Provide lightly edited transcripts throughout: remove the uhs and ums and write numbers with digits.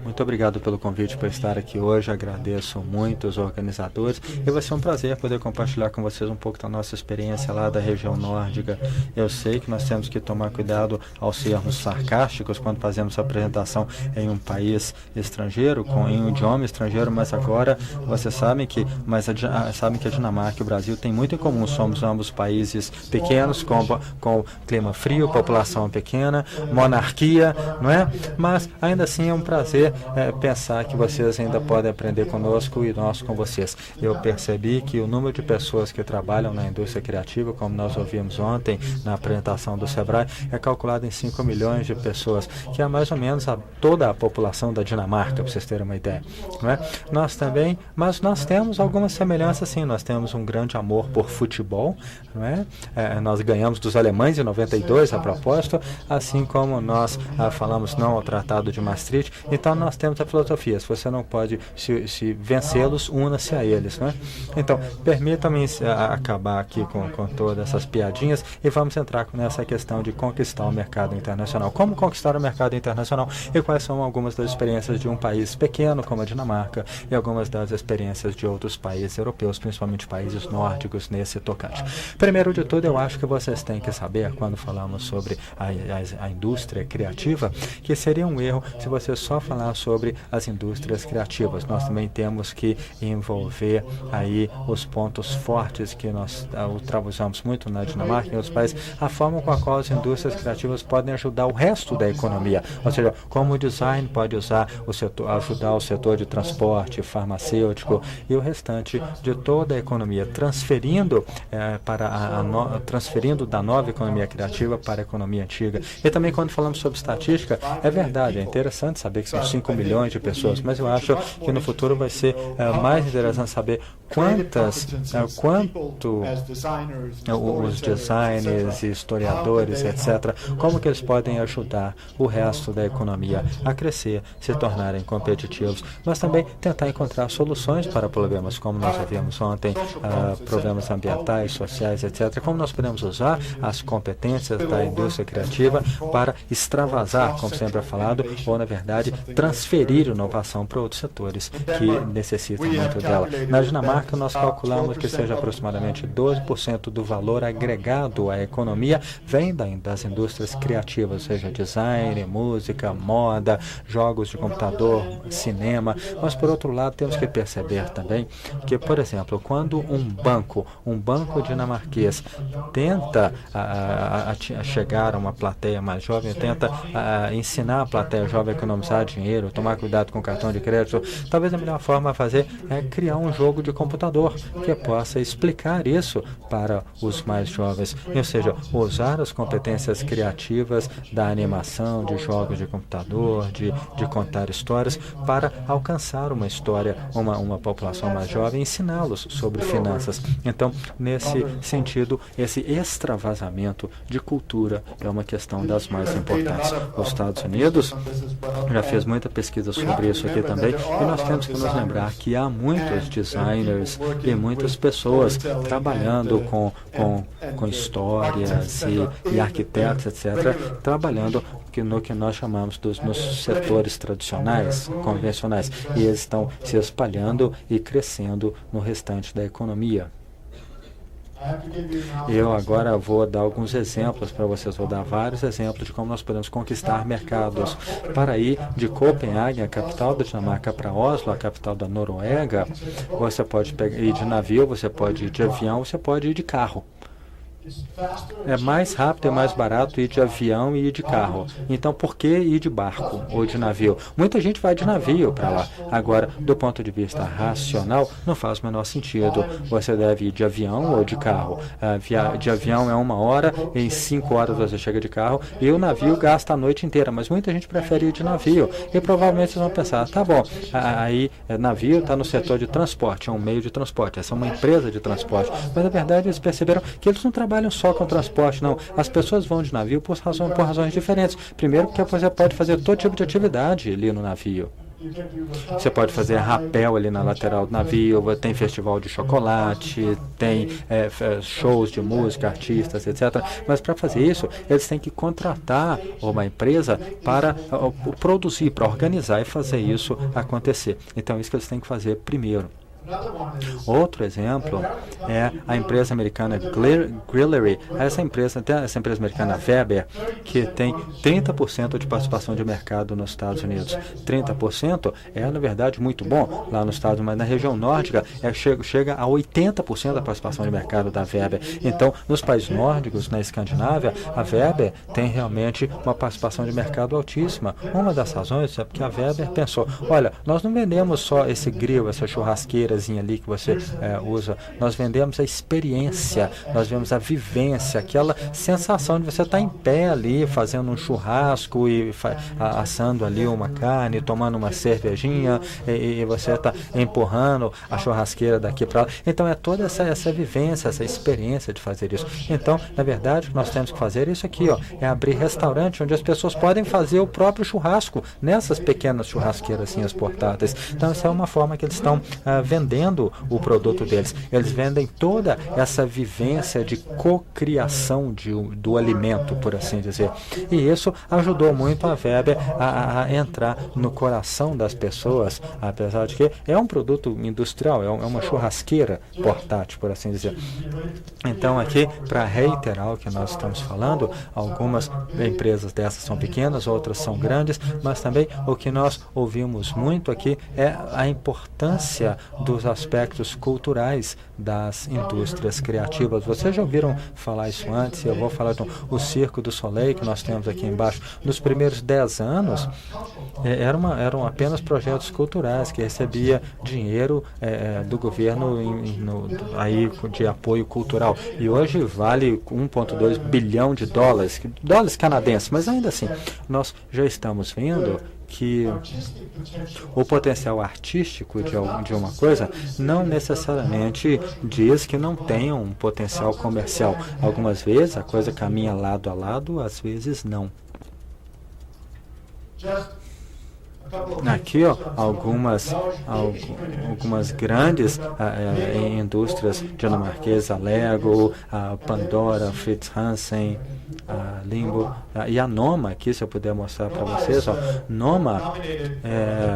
Muito obrigado pelo convite para estar aqui hoje, agradeço muito os organizadores e vai ser um prazer poder compartilhar com vocês um pouco da nossa experiência lá da região nórdica. Eu sei que nós temos que tomar cuidado ao sermos sarcásticos quando fazemos a apresentação em um país estrangeiro, em um idioma estrangeiro, mas agora vocês sabem que, sabem que a Dinamarca e o Brasil têm muito em comum, somos ambos países pequenos, com clima frio, população pequena, monarquia, não é? Mas ainda assim é um prazer pensar que vocês ainda podem aprender conosco e nós com vocês. Eu percebi que o número de pessoas que trabalham na indústria criativa, como nós ouvimos ontem na apresentação do Sebrae, é calculado em 5 milhões de pessoas, que é mais ou menos toda a população da Dinamarca, para vocês terem uma ideia. Não é? Mas nós temos algumas semelhanças sim, nós temos um grande amor por futebol, não é? Nós ganhamos dos alemães em 92, a propósito, assim como nós falamos não ao Tratado de Maastricht, então nós temos a filosofia, se você não pode se vencê-los, una-se a eles, né? Então, permita-me acabar aqui com todas essas piadinhas e vamos entrar nessa questão de conquistar o mercado internacional. Como conquistar o mercado internacional e quais são algumas das experiências de um país pequeno como a Dinamarca e algumas das experiências de outros países europeus, principalmente países nórdicos nesse tocante. Primeiro de tudo, eu acho que vocês têm que saber, quando falamos sobre a indústria criativa, que seria um erro se você só falar sobre as indústrias criativas. Nós também temos que envolver aí os pontos fortes que nós usamos muito na Dinamarca e em outros países, a forma com a qual as indústrias criativas podem ajudar o resto da economia, ou seja, como o design pode ajudar o setor de transporte, farmacêutico e o restante de toda a economia, transferindo da nova economia criativa para a economia antiga. E também quando falamos sobre estatística, é verdade, é interessante saber que são 5 milhões de pessoas, mas eu acho que no futuro vai ser mais interessante saber quanto os designers, historiadores, etc., como que eles podem ajudar o resto da economia a crescer, se tornarem competitivos, mas também tentar encontrar soluções para problemas, como nós ouvimos ontem, problemas ambientais, sociais, etc., como nós podemos usar as competências da indústria criativa para extravasar, como sempre é falado, ou, na verdade, transferir inovação para outros setores que necessitam muito dela. Na Dinamarca, nós calculamos que seja aproximadamente 12% do valor agregado à economia vem das indústrias criativas, seja design, música, moda, jogos de computador, cinema. Mas, por outro lado, temos que perceber também que, por exemplo, quando um banco dinamarquês tenta chegar a uma plateia mais jovem, tenta ensinar a plateia jovem a economizar dinheiro, tomar cuidado com o cartão de crédito, talvez a melhor forma a fazer é criar um jogo de computador que possa explicar isso para os mais jovens, ou seja, usar as competências criativas da animação, de jogos de computador, de contar histórias para alcançar uma história, uma população mais jovem, ensiná-los sobre finanças. Então, nesse sentido, esse extravasamento de cultura é uma questão das mais importantes. Os Estados Unidos já fez muita pesquisa sobre isso aqui também, e nós temos que nos lembrar que há muitos designers e muitas pessoas trabalhando com histórias e arquitetos, etc., trabalhando no que nós chamamos nos setores tradicionais, convencionais, e eles estão se espalhando e crescendo no restante da economia. Eu agora vou dar alguns exemplos para vocês, vou dar vários exemplos de como nós podemos conquistar mercados. Para ir de Copenhague, a capital da Dinamarca, para Oslo, a capital da Noruega, você pode ir de navio, você pode ir de avião, você pode ir de carro. É mais rápido e mais barato ir de avião e ir de carro. Então, por que ir de barco ou de navio? Muita gente vai de navio para lá. Agora, do ponto de vista racional, não faz o menor sentido. Você deve ir de avião ou de carro. De avião é 1 hora, em 5 horas você chega de carro, e o navio gasta a noite inteira. Mas muita gente prefere ir de navio. E provavelmente vocês vão pensar, tá bom, aí navio está no setor de transporte, é um meio de transporte. Essa é uma empresa de transporte. Mas, na verdade, eles perceberam que eles não trabalham trabalham só com transporte, não. As pessoas vão de navio por razões diferentes. Primeiro, porque você pode fazer todo tipo de atividade ali no navio. Você pode fazer rapel ali na lateral do navio, tem festival de chocolate, tem shows de música, artistas, etc. Mas para fazer isso, eles têm que contratar uma empresa para produzir, para organizar e fazer isso acontecer. Então, é isso que eles têm que fazer primeiro. Outro exemplo é a empresa americana Grillery. Essa empresa americana Weber, que tem 30% de participação de mercado nos Estados Unidos. 30% é, na verdade, muito bom lá nos Estados Unidos, mas na região nórdica chega a 80% da participação de mercado da Weber. Então, nos países nórdicos, na Escandinávia, a Weber tem realmente uma participação de mercado altíssima. Uma das razões é porque a Weber pensou, olha, nós não vendemos só esse grill, essa churrasqueira ali que você usa, nós vendemos a experiência, nós vemos a vivência, aquela sensação de você estar em pé ali, fazendo um churrasco e assando ali uma carne, tomando uma cervejinha e você está empurrando a churrasqueira daqui para lá. Então é toda essa vivência, essa experiência de fazer isso. Então, na verdade, o que nós temos que fazer é isso aqui, ó, é abrir restaurante onde as pessoas podem fazer o próprio churrasco nessas pequenas churrasqueiras portáteis. Então, essa é uma forma que eles estão vendendo o produto deles. Eles vendem toda essa vivência de cocriação do alimento, por assim dizer. E isso ajudou muito a Weber a entrar no coração das pessoas, apesar de que é um produto industrial, é uma churrasqueira portátil, por assim dizer. Então, aqui, para reiterar o que nós estamos falando, algumas empresas dessas são pequenas, outras são grandes, mas também o que nós ouvimos muito aqui é a importância dos aspectos culturais das indústrias criativas. Vocês já ouviram falar isso antes? Eu vou falar, então, o Circo du Soleil, que nós temos aqui embaixo. Nos primeiros 10 anos, eram apenas projetos culturais que recebia dinheiro do governo aí de apoio cultural. E hoje vale 1,2 bilhão de dólares canadenses, mas ainda assim, nós já estamos vendo que o potencial artístico de uma coisa não necessariamente diz que não tenha um potencial comercial. Algumas vezes a coisa caminha lado a lado, às vezes não. Aqui, ó, algumas grandes indústrias dinamarquesas, a Lego, a Pandora, Fritz Hansen, a Limbo e a Noma, aqui, se eu puder mostrar para vocês, ó, Noma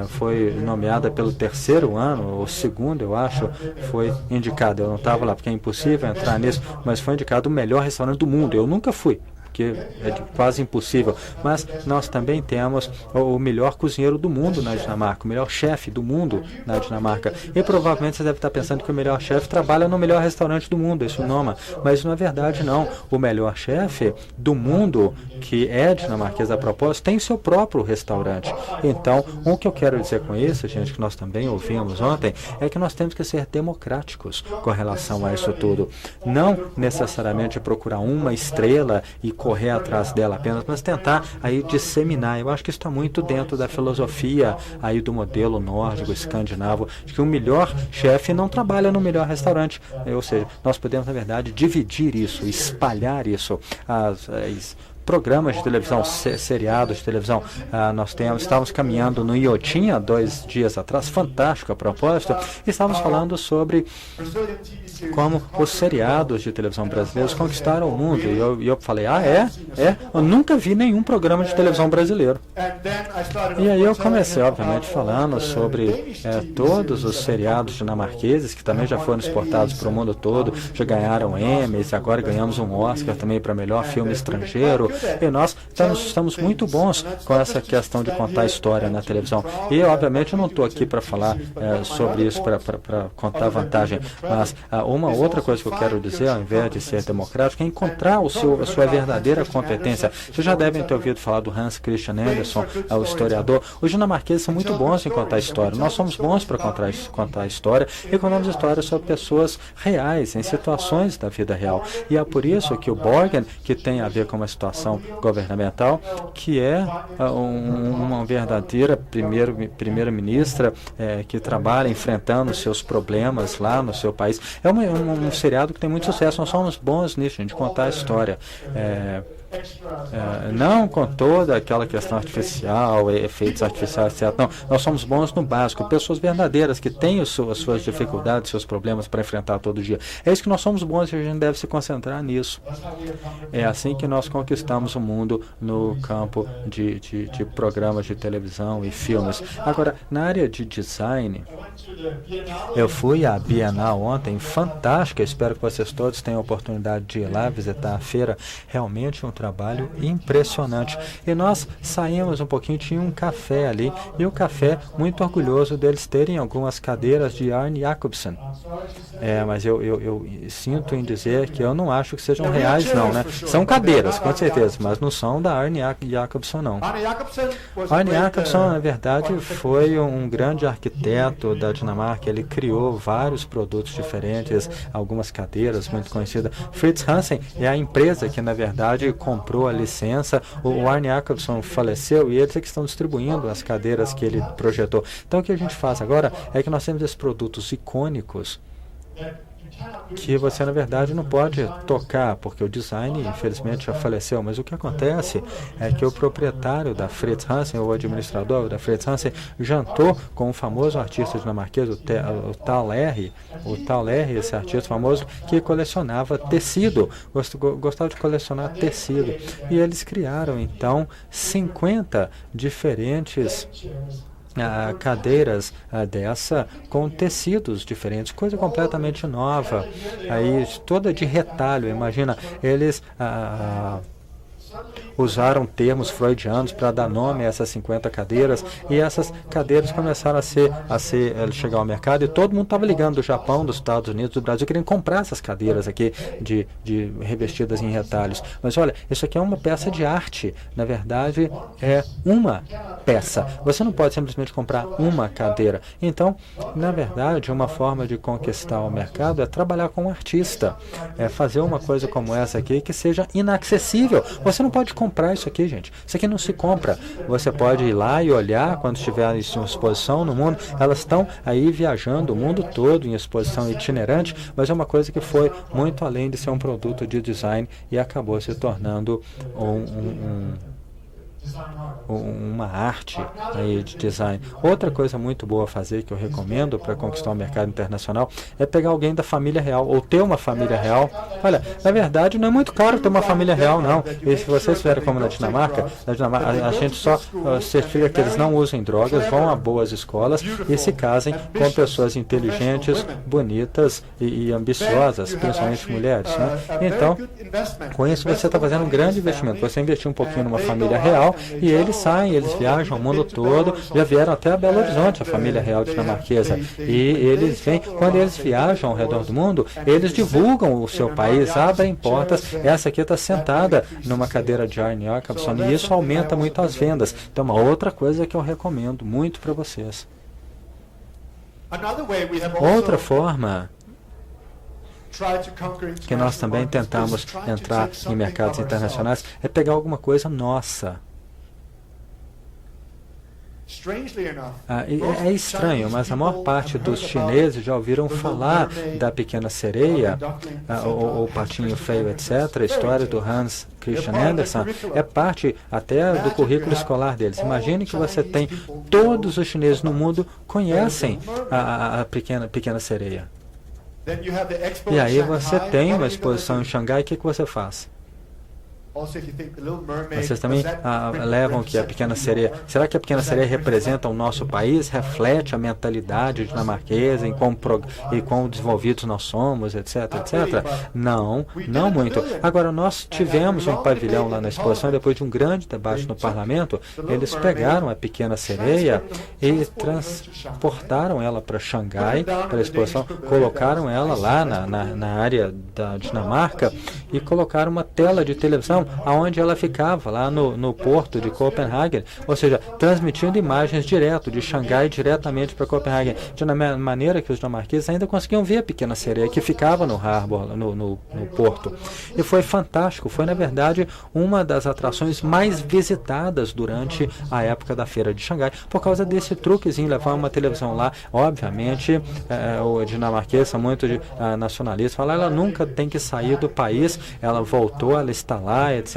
foi nomeada pelo 3º ano, ou 2º, eu acho, foi indicado. Eu não estava lá, porque é impossível entrar nisso, mas foi indicado o melhor restaurante do mundo. Eu nunca fui, que é quase impossível, mas nós também temos o melhor cozinheiro do mundo na Dinamarca, o melhor chefe do mundo na Dinamarca, e provavelmente você deve estar pensando que o melhor chefe trabalha no melhor restaurante do mundo, isso Noma, mas na verdade não, o melhor chefe do mundo, que é dinamarquês a propósito, tem seu próprio restaurante. Então, o que eu quero dizer com isso, gente, que nós também ouvimos ontem, é que nós temos que ser democráticos com relação a isso tudo, não necessariamente procurar uma estrela e correr atrás dela apenas, mas tentar aí disseminar. Eu acho que isso está muito dentro da filosofia aí do modelo nórdico, escandinavo, de que o melhor chefe não trabalha no melhor restaurante. Ou seja, nós podemos, na verdade, dividir isso, espalhar isso. Programas de televisão, seriados de televisão. Nós estávamos caminhando no Iotinha 2 dias atrás, fantástico a propósito, e estávamos falando sobre como os seriados de televisão brasileiros conquistaram o mundo. E eu falei, eu nunca vi nenhum programa de televisão brasileiro. E aí eu comecei, obviamente, falando sobre todos os seriados dinamarqueses, que também já foram exportados para o mundo todo, já ganharam Emmys, e agora ganhamos um Oscar também para melhor filme estrangeiro. E nós estamos muito bons com essa questão de contar história na televisão. E, obviamente, eu não estou aqui para falar sobre isso, para contar vantagem. Mas uma outra coisa que eu quero dizer, ao invés de ser democrático, é encontrar a sua verdadeira competência. Vocês já devem ter ouvido falar do Hans Christian Andersen, o o historiador. Os dinamarqueses são muito bons em contar história. Nós somos bons para contar história e contamos histórias sobre pessoas reais, em situações da vida real. E é por isso que o Borgen, que tem a ver com uma situação governamental, que é uma verdadeira primeira-ministra que trabalha enfrentando seus problemas lá no seu país. É um seriado que tem muito sucesso. Nós somos bons nisso, de contar a história. Não com toda aquela questão artificial, efeitos artificiais, etc. Não, nós somos bons no básico, pessoas verdadeiras que têm as suas dificuldades, seus problemas para enfrentar todo dia. É isso que nós somos bons e a gente deve se concentrar nisso. É assim que nós conquistamos o mundo no campo de programas de televisão e filmes. Agora, na área de design, eu fui à Bienal ontem, fantástica, espero que vocês todos tenham a oportunidade de ir lá visitar a feira, realmente um trabalho impressionante. E nós saímos um pouquinho, tinha um café ali, e o café, muito orgulhoso deles terem algumas cadeiras de Arne Jacobsen. Mas eu sinto em dizer que eu não acho que sejam reais, não, né? São cadeiras, com certeza, mas não são da Arne Jacobsen, não. Arne Jacobsen, na verdade, foi um grande arquiteto da Dinamarca. Ele criou vários produtos diferentes, algumas cadeiras muito conhecidas. Fritz Hansen é a empresa que, na verdade, comprou a licença. O Arne Jacobsen faleceu e eles é que estão distribuindo as cadeiras que ele projetou. Então, o que a gente faz agora é que nós temos esses produtos icônicos que você, na verdade, não pode tocar, porque o design, infelizmente, já faleceu. Mas o que acontece é que o proprietário da Fritz Hansen, o administrador da Fritz Hansen, jantou com um famoso artista dinamarquês, o Tal R, esse artista famoso, que colecionava tecido, gostava de colecionar tecido. E eles criaram, então, 50 diferentes cadeiras dessa com tecidos diferentes, coisa completamente nova, aí toda de retalho. Imagina, eles usaram termos freudianos para dar nome a essas 50 cadeiras, e essas cadeiras começaram a chegar ao mercado, e todo mundo estava ligando do Japão, dos Estados Unidos, do Brasil, querendo comprar essas cadeiras aqui de revestidas em retalhos. Mas olha, isso aqui é uma peça de arte, na verdade é uma peça. Você não pode simplesmente comprar uma cadeira. Então, na verdade, uma forma de conquistar o mercado é trabalhar com um artista, é fazer uma coisa como essa aqui que seja inacessível. Você não pode comprar isso aqui, gente. Isso aqui não se compra. Você pode ir lá e olhar quando estiver em exposição no mundo. Elas estão aí viajando o mundo todo em exposição itinerante, mas é uma coisa que foi muito além de ser um produto de design e acabou se tornando uma arte aí de design. Outra coisa muito boa a fazer, que eu recomendo para conquistar o mercado internacional, é pegar alguém da família real, ou ter uma família real. Olha, na verdade não é muito caro ter uma família real, não. E se vocês fizeram como na Dinamarca, a gente só certifica que eles não usem drogas, vão a boas escolas e se casem com pessoas inteligentes, bonitas e ambiciosas, principalmente mulheres, né? Então, com isso você está fazendo um grande investimento. Você investiu um pouquinho numa família real, e eles saem, eles viajam o mundo todo, já vieram até Belo Horizonte, a família real dinamarquesa, e eles vêm, quando eles viajam ao redor do mundo, eles divulgam o seu país, abrem portas. Essa aqui está sentada numa cadeira de Arne Jacobsen, e isso aumenta muito as vendas. Então, uma outra coisa que eu recomendo muito para vocês. Outra forma que nós também tentamos entrar em mercados internacionais é pegar alguma coisa nossa. É estranho, mas a maior parte dos chineses já ouviram falar da Pequena Sereia, o Patinho Feio, etc. A história do Hans Christian Andersen é parte até do currículo escolar deles. Imagine que você tem, todos os chineses no mundo conhecem a Pequena Sereia. E aí você tem uma exposição em Xangai, o que você faz? Vocês também levam que a Pequena Sereia... Será que a Pequena Sereia representa o nosso país? Reflete a mentalidade dinamarquesa e quão desenvolvidos nós somos, etc, etc? Não, não muito. Agora, nós tivemos um pavilhão lá na exposição, e depois de um grande debate no parlamento, eles pegaram a Pequena Sereia e transportaram ela para Xangai, para a exposição, colocaram ela lá na área da Dinamarca e colocaram uma tela de televisão televisão, aonde ela ficava, lá no porto de Copenhague, ou seja, transmitindo imagens direto de Xangai diretamente para Copenhague, de uma maneira que os dinamarqueses ainda conseguiam ver a pequena sereia que ficava no harbor, no porto. E foi fantástico, foi na verdade uma das atrações mais visitadas durante a época da feira de Xangai, por causa desse truquezinho, levar uma televisão lá. Obviamente, o dinamarquês são muito nacionalistas, fala, ela nunca tem que sair do país, ela voltou, ela está lá, etc.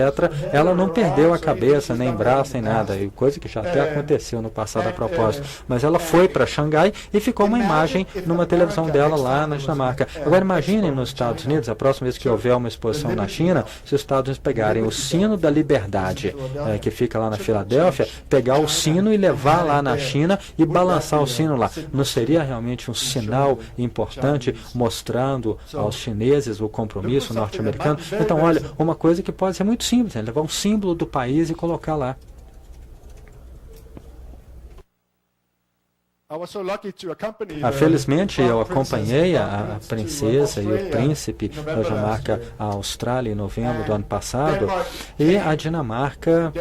Ela não perdeu a cabeça, nem braço, nem nada, coisa que já até aconteceu no passado a propósito, mas ela foi para Xangai e ficou uma imagem numa televisão dela lá na Dinamarca. Agora imaginem nos Estados Unidos, a próxima vez que houver uma exposição na China, se os Estados Unidos pegarem o sino da liberdade, que fica lá na Filadélfia, pegar o sino e levar lá na China e balançar o sino lá. Não seria realmente um sinal importante mostrando aos chineses o compromisso norte-americano? Então, olha, uma coisa que pode ser muito simples, levar um símbolo do país e colocar lá. Felizmente, eu acompanhei a princesa e o príncipe da Dinamarca à Austrália em novembro do ano passado, e a Dinamarca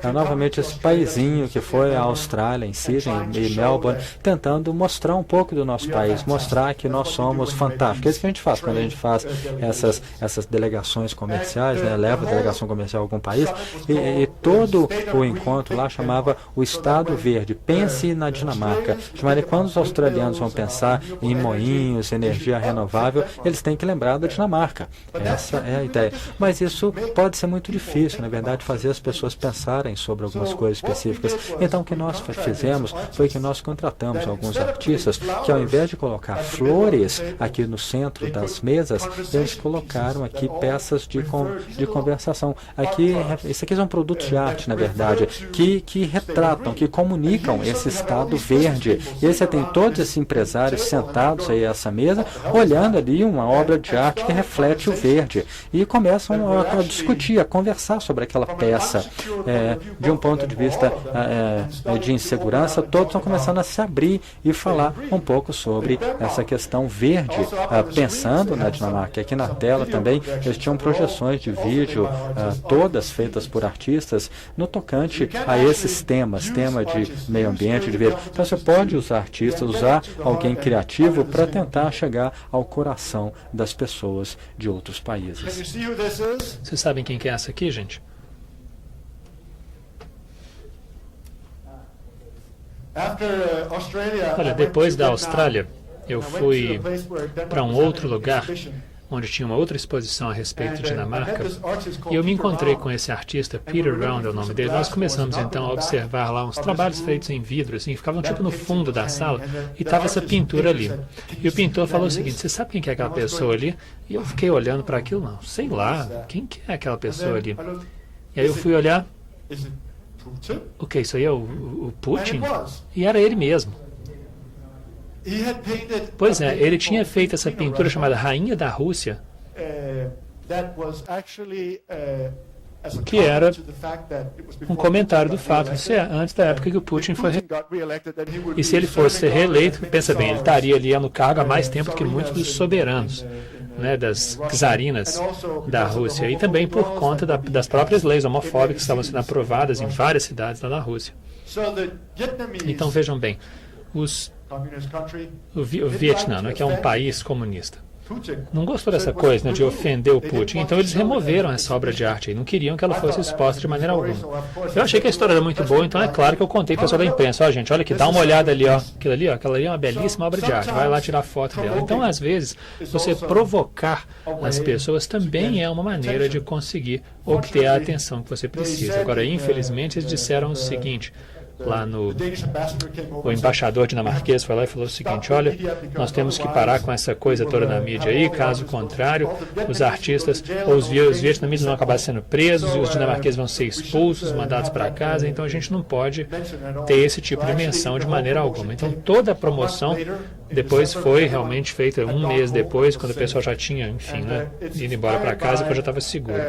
é novamente esse paizinho que foi à Austrália, em Sydney e Melbourne, tentando mostrar um pouco do nosso país, mostrar que nós somos fantásticos. É isso que a gente faz quando a gente faz essas delegações comerciais, leva a delegação comercial a algum país, e todo o encontro lá chamava o Estado Verde. Pense na Dinamarca. De maneira que quando os australianos vão pensar em moinhos, energia renovável, eles têm que lembrar da Dinamarca. Essa é a ideia. Mas isso pode ser muito difícil, na verdade, fazer as pessoas pensarem sobre algumas coisas específicas. Então, o que nós fizemos foi que nós contratamos alguns artistas que, ao invés de colocar flores aqui no centro das mesas, eles colocaram aqui peças de conversação. Isso aqui são produtos de arte, na verdade, que retratam, que comunicam esse estado verde. E aí você tem todos esses empresários sentados aí a essa mesa, olhando ali uma obra de arte que reflete o verde. E começam a discutir, a conversar sobre aquela peça. De um ponto de vista de insegurança, todos estão começando a se abrir e falar um pouco sobre essa questão verde, pensando na Dinamarca. Aqui na tela também, eles tinham projeções de vídeo, todas feitas por artistas, no tocante a esses temas, tema de meio ambiente, de verde. Então, você pode usar artistas, usar alguém criativo para tentar chegar ao coração das pessoas de outros países. Vocês sabem quem que é essa aqui, gente? Olha, depois da Austrália, eu fui para um outro lugar onde tinha uma outra exposição a respeito de Dinamarca, e eu me encontrei com esse artista, Peter Round é o nome dele. Nós começamos então a observar lá uns trabalhos feitos em vidro, assim, ficavam tipo no fundo da sala, e estava essa pintura ali. E o pintor falou o seguinte: você sabe quem que é aquela pessoa ali? E eu fiquei olhando para aquilo, não, sei lá, quem que é aquela pessoa ali? E aí eu fui olhar, o que, isso aí é o Putin? E era ele mesmo. Pois é, ele tinha feito essa pintura chamada Rainha da Rússia, que era um comentário do fato de ser antes da época que o Putin foi reeleito. E se ele fosse ser reeleito, pensa bem, ele estaria ali no cargo há mais tempo que muitos dos soberanos, das czarinas da Rússia, e também por conta das próprias leis homofóbicas que estavam sendo aprovadas em várias cidades lá na Rússia. Então vejam bem, o Vietnã, que é um país comunista, não gostou dessa coisa, de ofender o Putin, então eles removeram essa obra de arte e não queriam que ela fosse exposta de maneira alguma. Eu achei que a história era muito boa, então é claro que eu contei para o pessoal da imprensa: ó, gente, olha aqui, dá uma olhada ali, ó, aquela ali é uma belíssima obra de arte, vai lá tirar foto dela. Então, às vezes, você provocar as pessoas também é uma maneira de conseguir obter a atenção que você precisa. Agora, infelizmente, eles disseram o seguinte: lá o embaixador dinamarquês foi lá e falou o seguinte: olha, nós temos que parar com essa coisa toda na mídia aí, caso contrário, os artistas ou os vietnamitas vão acabar sendo presos e os dinamarqueses vão ser expulsos, mandados para casa, então a gente não pode ter esse tipo de menção de maneira alguma. Então toda a promoção depois foi realmente feita um mês depois, quando o pessoal já tinha, enfim, ido embora para casa, porque já estava seguro.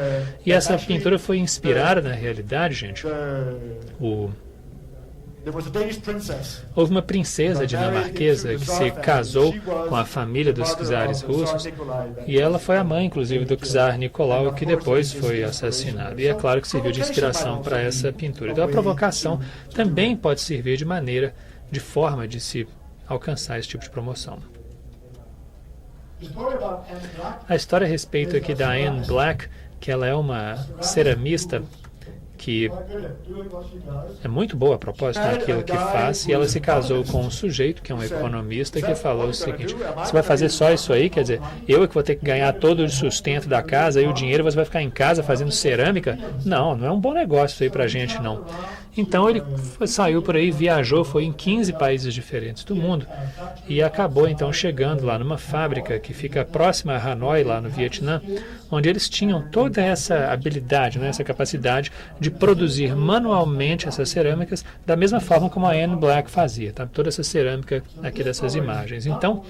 E essa pintura foi inspirada, na realidade, gente, Houve uma princesa dinamarquesa que se casou com a família dos czares russos e ela foi a mãe, inclusive, do czar Nicolau, que depois foi assassinado. E é claro que serviu de inspiração para essa pintura. Então a provocação também pode servir de forma de se alcançar esse tipo de promoção. A história a respeito aqui da Anne Black, que ela é uma ceramista que é muito boa a propósito naquilo que faz, e ela se casou com um sujeito que é um economista que falou o seguinte: você vai fazer só isso aí? Quer dizer, eu é que vou ter que ganhar todo o sustento da casa e o dinheiro você vai ficar em casa fazendo cerâmica? Não, não é um bom negócio isso aí pra gente, não. Então ele saiu por aí, viajou, foi em 15 países diferentes do mundo e acabou então chegando lá numa fábrica que fica próxima a Hanoi, lá no Vietnã, onde eles tinham toda essa habilidade, né, essa capacidade de produzir manualmente essas cerâmicas da mesma forma como a Anne Black fazia, tá? Toda essa cerâmica aqui dessas imagens. Então,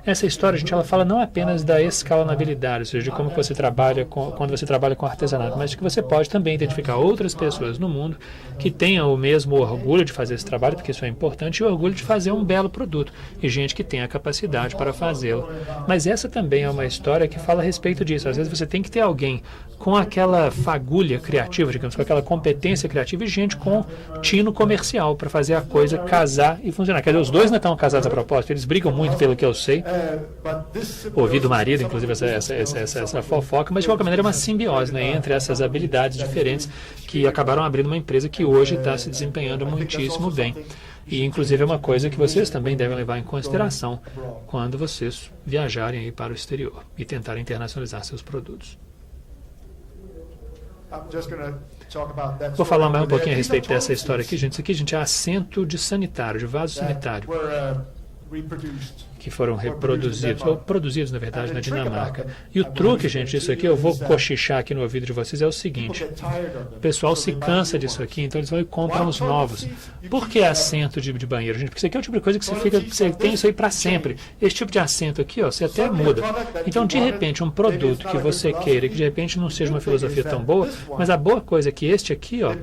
essa história, gente, ela fala não apenas da escalonabilidade, ou seja, de como você trabalha quando você trabalha com artesanato, mas de que você pode também identificar outras pessoas no mundo que tenham o mesmo orgulho de fazer esse trabalho, porque isso é importante, e o orgulho de fazer um belo produto, e gente que tem a capacidade para fazê-lo. Mas essa também é uma história que fala a respeito disso. Às vezes você tem que ter alguém com aquela fagulha criativa, digamos, com aquela competência criativa, e gente com tino comercial para fazer a coisa casar e funcionar. Quer dizer, os dois não estão casados a propósito, eles brigam muito, pelo que eu sei. Ouvi do marido, inclusive, essa fofoca, mas de qualquer maneira é uma simbiose, né, entre essas habilidades diferentes que acabaram abrindo uma empresa que hoje está se desempenhando muitíssimo bem. E, inclusive, é uma coisa que vocês também devem levar em consideração quando vocês viajarem aí para o exterior e tentarem internacionalizar seus produtos. Vou falar mais um pouquinho a respeito dessa história aqui, gente. Isso aqui, gente, é assento de sanitário, de vaso sanitário, que foram reproduzidos, ou produzidos, na verdade, na Dinamarca. E o truque, gente, disso aqui, eu vou cochichar aqui no ouvido de vocês, é o seguinte: o pessoal se cansa disso aqui, então eles vão e compram os novos. Por que assento de banheiro, gente? Porque isso aqui é o tipo de coisa que você tem isso aí para sempre. Esse tipo de assento aqui, ó, você até muda. Então, de repente, um produto que você queira, que de repente não seja uma filosofia tão boa, mas a boa coisa é que este aqui, ó,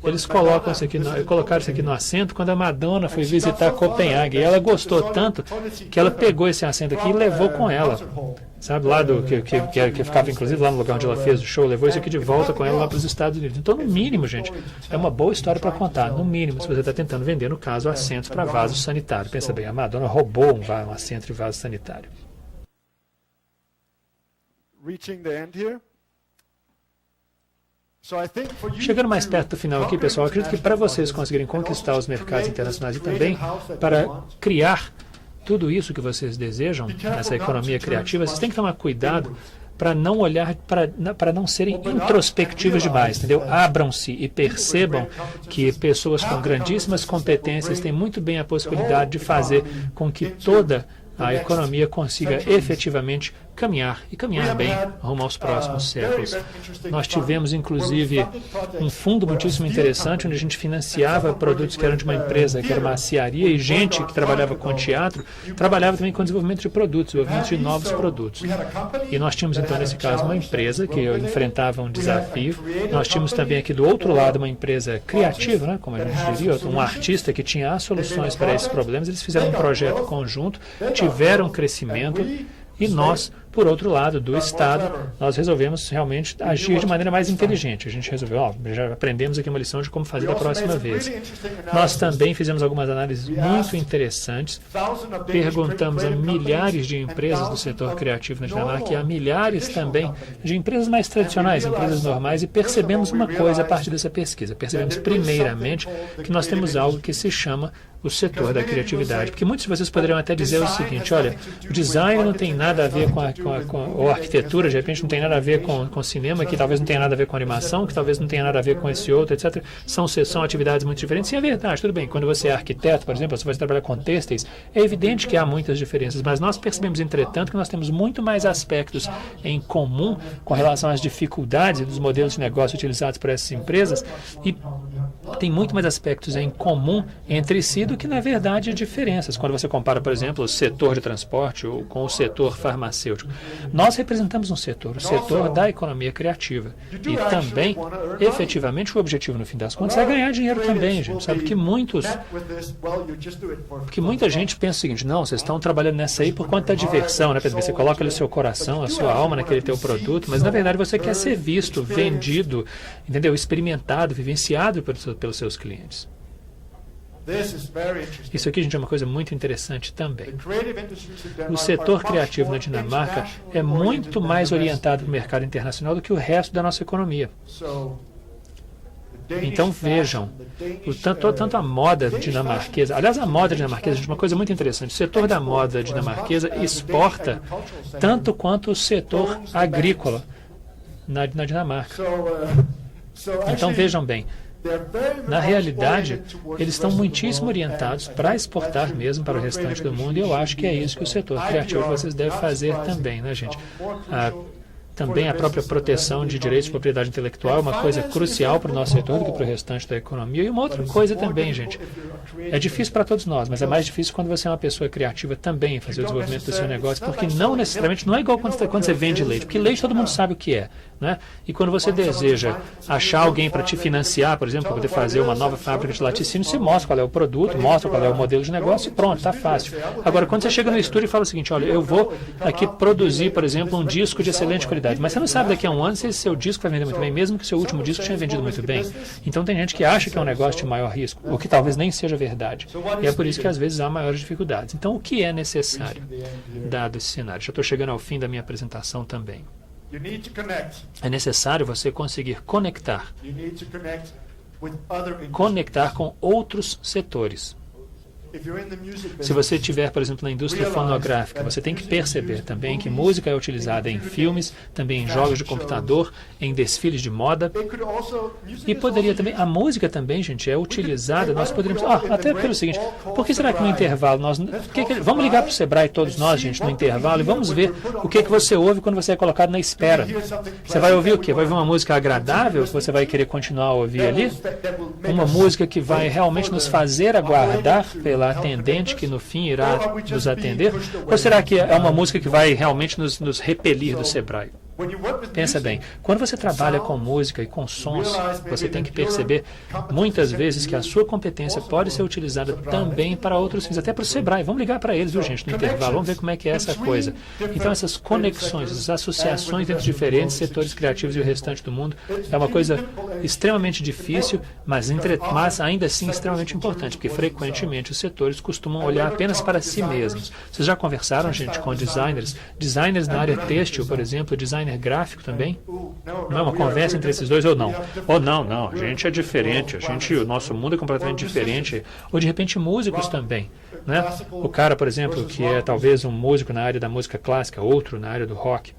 eles colocaram isso aqui no assento quando a Madonna foi visitar Copenhague. E ela gostou tanto que ela pegou esse assento aqui e levou com ela. Sabe, lá que ficava inclusive lá no lugar onde ela fez o show, levou isso aqui de volta com ela lá para os Estados Unidos. Então, no mínimo, gente, é uma boa história para contar. No mínimo, se você está tentando vender, no caso, assentos para vaso sanitário. Pensa bem, a Madonna roubou um assento de vaso sanitário. Chegando mais perto do final aqui, pessoal, acredito que para vocês conseguirem conquistar os mercados internacionais e também para criar tudo isso que vocês desejam nessa economia criativa, vocês têm que tomar cuidado para não olhar, para não serem introspectivos demais, entendeu? Abram-se e percebam que pessoas com grandíssimas competências têm muito bem a possibilidade de fazer com que toda a economia consiga efetivamente caminhar bem rumo aos próximos séculos. Nós tivemos, inclusive, um fundo muitíssimo interessante, onde a gente financiava produtos que eram de uma empresa, que era uma aciaria, e gente que trabalhava com teatro, trabalhava também com desenvolvimento de produtos, desenvolvimento de novos produtos. E nós tínhamos, então, nesse caso, uma empresa que enfrentava um desafio. Nós tínhamos também aqui do outro lado uma empresa criativa, né, como a gente diria, um artista que tinha as soluções para esses problemas. Eles fizeram um projeto conjunto, tiveram crescimento, e nós, por outro lado, do Estado, nós resolvemos realmente agir de maneira mais inteligente. A gente resolveu, já aprendemos aqui uma lição de como fazer da próxima vez. Nós também fizemos algumas análises muito interessantes, perguntamos a milhares de empresas do setor criativo na Dinamarca e a milhares também de empresas mais tradicionais, empresas normais, e percebemos uma coisa a partir dessa pesquisa. Percebemos, primeiramente, que nós temos algo que se chama o setor da criatividade. Porque muitos de vocês poderiam até dizer o seguinte: olha, o design não tem nada a ver ou a arquitetura, de repente não tem nada a ver com cinema, que talvez não tenha nada a ver com animação, que talvez não tenha nada a ver com esse outro, etc. São atividades muito diferentes. E é verdade, tudo bem. Quando você é arquiteto, por exemplo, você vai trabalhar com têxteis, é evidente que há muitas diferenças, mas nós percebemos, entretanto, que nós temos muito mais aspectos em comum com relação às dificuldades dos modelos de negócio utilizados por essas empresas, e tem muito mais aspectos em comum entre si do que, na verdade, diferenças. Quando você compara, por exemplo, o setor de transporte ou com o setor farmacêutico. Nós representamos um setor, o setor da economia criativa. E também, efetivamente, o objetivo, no fim das contas, é ganhar dinheiro também, gente. Sabe que muita gente pensa o seguinte: não, vocês estão trabalhando nessa aí por conta da diversão, né? Você coloca ali o seu coração, a sua alma naquele teu produto, mas, na verdade, você quer ser visto, vendido, entendeu? Experimentado, vivenciado pelos seus clientes. Isso aqui, gente, é uma coisa muito interessante também. O setor criativo na Dinamarca é muito mais orientado para o mercado internacional do que o resto da nossa economia. Então vejam, tanto a moda dinamarquesa, aliás, a moda dinamarquesa, gente, uma coisa muito interessante, o setor da moda dinamarquesa exporta tanto quanto o setor agrícola na Dinamarca. Então vejam bem, na realidade, eles estão muitíssimo orientados para exportar mesmo para o restante do mundo, e eu acho que é isso que o setor criativo de vocês deve fazer também, né, gente? Também a própria proteção de direitos de propriedade intelectual é uma coisa crucial para o nosso setor do que para o restante da economia. E uma outra coisa também, gente, é difícil para todos nós, mas é mais difícil quando você é uma pessoa criativa também em fazer o desenvolvimento do seu negócio, porque não necessariamente, não é igual quando você vende leite, porque leite todo mundo sabe o que é, né? E quando você deseja achar alguém para te financiar, por exemplo, para poder fazer uma nova fábrica de laticínio, você mostra qual é o produto, mostra qual é o modelo de negócio e pronto, está fácil. Agora, quando você chega no estúdio e fala o seguinte: olha, eu vou aqui produzir, por exemplo, um disco de excelente qualidade, mas você não sabe daqui a um ano se esse seu disco vai vender muito bem, mesmo que o seu último disco tenha vendido muito bem. Então tem gente que acha que é um negócio de maior risco, o que talvez nem seja verdade. E é por isso que às vezes há maiores dificuldades. Então o que é necessário, dado esse cenário? Já estou chegando ao fim da minha apresentação também. É necessário você conseguir conectar com outros setores. Se você estiver, por exemplo, na indústria fonográfica, você tem que perceber também que música é utilizada em filmes, também em jogos de computador, em desfiles de moda. E poderia também, a música também, gente, é utilizada, nós poderíamos, até pelo seguinte, por que será que no intervalo, vamos ligar para o Sebrae todos nós, gente, no intervalo, e vamos ver o que você ouve quando você é colocado na espera. Você vai ouvir o quê? Vai ouvir uma música agradável, que você vai querer continuar a ouvir ali? Uma música que vai realmente nos fazer aguardar pela atendente que no fim irá nos atender? Ou será que é uma música que vai realmente nos repelir do Sebrae? Pensa bem, quando você trabalha com música e com sons, você tem que perceber muitas vezes que a sua competência pode ser utilizada também para outros fins, até para o Sebrae. Vamos ligar para eles, viu, gente, no intervalo, vamos ver como é que é essa coisa. Então essas conexões, essas associações entre diferentes setores criativos e o restante do mundo é uma coisa extremamente difícil, mas ainda assim extremamente importante, porque frequentemente os setores costumam olhar apenas para si mesmos. Vocês já conversaram, gente, com designers na área têxtil, por exemplo, designer gráfico também? Não é uma conversa entre esses dois ou não? Ou não, a gente é diferente, o nosso mundo é completamente diferente. Ou de repente músicos também, né? O cara, por exemplo, que é talvez um músico na área da música clássica, outro na área do rock.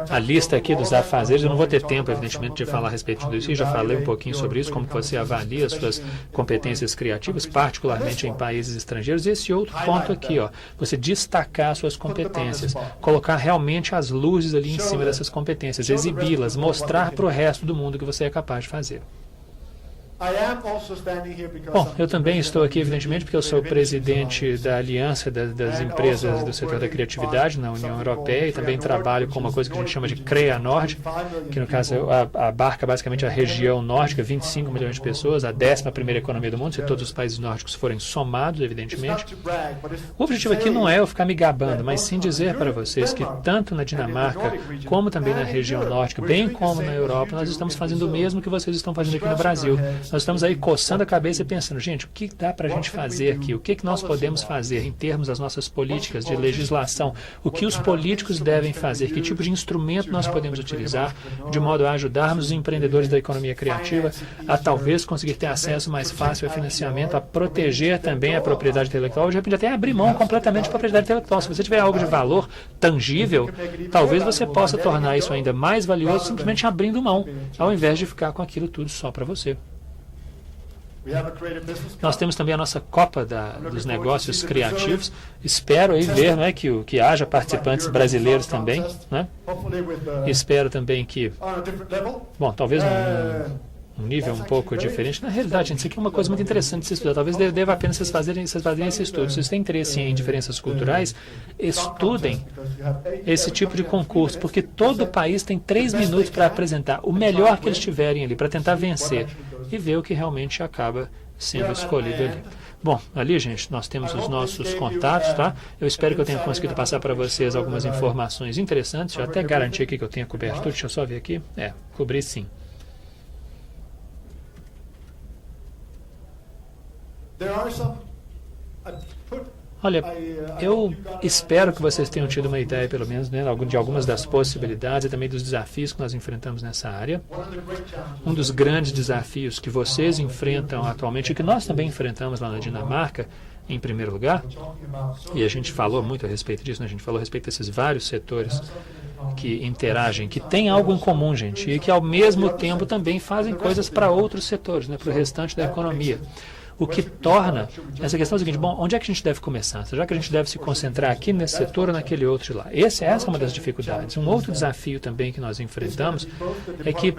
A lista aqui dos afazeres, eu não vou ter tempo, evidentemente, de falar a respeito disso, e já falei um pouquinho sobre isso, como você avalia as suas competências criativas, particularmente em países estrangeiros. E esse outro ponto aqui, você destacar suas competências, colocar realmente as luzes ali em cima dessas competências, exibi-las, mostrar para o resto do mundo que você é capaz de fazer. Bom, eu também estou aqui, evidentemente, porque eu sou presidente da Aliança das Empresas do Setor da Criatividade na União Europeia e também trabalho com uma coisa que a gente chama de CREA Nord, que no caso abarca basicamente a região nórdica, 25 milhões de pessoas, a 11ª economia do mundo, se todos os países nórdicos forem somados, evidentemente. O objetivo aqui não é eu ficar me gabando, mas sim dizer para vocês que tanto na Dinamarca, como também na região nórdica, bem como na Europa, nós estamos fazendo o mesmo que vocês estão fazendo aqui no Brasil. Nós estamos aí coçando a cabeça e pensando, gente, o que dá para a gente fazer aqui? O que nós podemos fazer em termos das nossas políticas de legislação? O que os políticos devem fazer? Que tipo de instrumento nós podemos utilizar de modo a ajudarmos os empreendedores da economia criativa a talvez conseguir ter acesso mais fácil a financiamento, a proteger também a propriedade intelectual, ou de repente até abrir mão completamente da propriedade intelectual. Se você tiver algo de valor tangível, talvez você possa tornar isso ainda mais valioso simplesmente abrindo mão, ao invés de ficar com aquilo tudo só para você. Nós temos também a nossa Copa dos Negócios Criativos. Espero aí ver, né, que haja participantes brasileiros também, né? Espero também que, bom, talvez um nível um pouco diferente. Na realidade, gente, isso aqui é uma coisa muito interessante de se estudar. Talvez deva a pena vocês fazerem esse estudo. Se vocês têm interesse em diferenças culturais, estudem esse tipo de concurso, porque todo país tem 3 minutos para apresentar o melhor que eles tiverem ali, para tentar vencer e ver o que realmente acaba sendo escolhido ali. Bom, ali, gente, nós temos os nossos contatos, tá? Eu espero que eu tenha conseguido passar para vocês algumas informações interessantes. Eu até garanti aqui que eu tenha coberto tudo. Deixa eu só ver aqui. Cobri sim. Olha, eu espero que vocês tenham tido uma ideia, pelo menos, né, de algumas das possibilidades e também dos desafios que nós enfrentamos nessa área. Um dos grandes desafios que vocês enfrentam atualmente e que nós também enfrentamos lá na Dinamarca, em primeiro lugar, e a gente falou muito a respeito disso, né? A gente falou a respeito desses vários setores que interagem, que têm algo em comum, gente, e que ao mesmo tempo também fazem coisas para outros setores, né, para o restante da economia. O que torna essa questão é o seguinte: bom, onde é que a gente deve começar? Será que a gente deve se concentrar aqui nesse setor ou naquele outro de lá? Essa é uma das dificuldades. Um outro desafio também que nós enfrentamos é que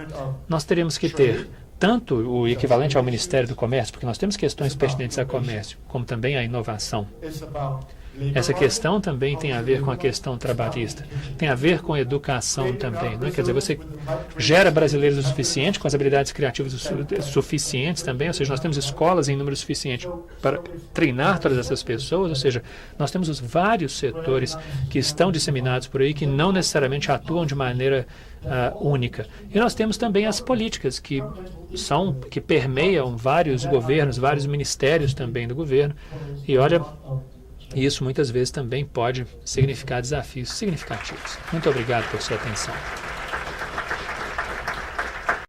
nós teremos que ter tanto o equivalente ao Ministério do Comércio, porque nós temos questões pertinentes ao comércio, como também à inovação. Essa questão também tem a ver com a questão trabalhista, tem a ver com educação também, né? Quer dizer, você gera brasileiros o suficiente, com as habilidades criativas suficientes também, ou seja, nós temos escolas em número suficiente para treinar todas essas pessoas, ou seja, nós temos os vários setores que estão disseminados por aí, que não necessariamente atuam de maneira única. E nós temos também as políticas que permeiam vários governos, vários ministérios também do governo, e olha, isso muitas vezes também pode significar desafios significativos. Muito obrigado por sua atenção.